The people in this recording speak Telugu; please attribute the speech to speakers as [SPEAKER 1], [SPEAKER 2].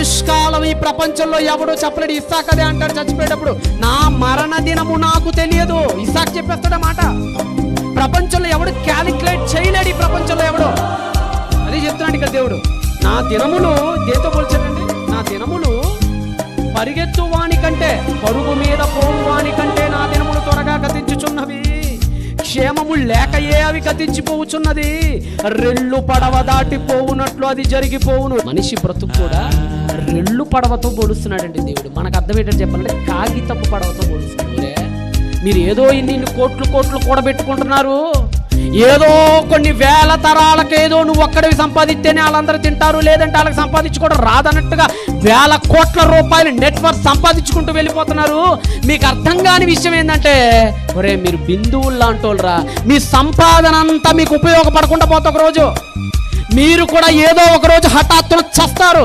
[SPEAKER 1] ఆయుష్కాలం ఈ ప్రపంచంలో ఎవడో చెప్పలేడు. ఇస్సాక్ అదే అంటాడు చచ్చిపోయేటప్పుడు, నా మరణ దినము నాకు తెలియదు. ఇస్సాక్ చెప్పేస్తాడు మాట. ప్రపంచంలో ఎవడు క్యాలిక్యులేట్ చేయలేడు, ఈ ప్రపంచంలో ఎవడు. అదే చెప్తున్నాడు ఇక్కడ దేవుడు. నా దినములు దేంతో పోల్చాడండి? నా దినములు పరిగెత్తు వాని కంటే, పరుగు మీద పోవు వాని కంటే నా దినములు త్వరగా గతించుచున్నవి. క్షేమము లేకయే అవి గతించిపోవుచున్నది. రెల్లు పడవ దాటిపోవునట్లు అది జరిగిపోవును. మనిషి బ్రతుకు కూడా రెల్లు పడవతో పోలుస్తున్నాడండి దేవుడు. మనకు అర్థం ఏంటంటే చెప్పాలంటే కాగితపు పడవతో పోలుస్తున్నాడు. మీరు ఏదో ఇన్ని కోట్లు కోట్లు కూడబెట్టుకుంటున్నారు, ఏదో కొన్ని వేల తరాలకు ఏదో నువ్వు ఒక్కడివి సంపాదిస్తేనే వాళ్ళందరూ తింటారు, లేదంటే వాళ్ళకి సంపాదించుకోవడం రాదన్నట్టుగా వేల కోట్ల రూపాయలు నెట్వర్క్ సంపాదించుకుంటూ వెళ్ళిపోతున్నారు. మీకు అర్థం కాని విషయం ఏంటంటే, ఒరే మీరు బిందువులు లాంటి వాళ్ళరా, మీ సంపాదన అంతా మీకు ఉపయోగపడకుండా పోతే ఒక రోజు మీరు కూడా ఏదో ఒక రోజు హఠాత్తున చస్తారు.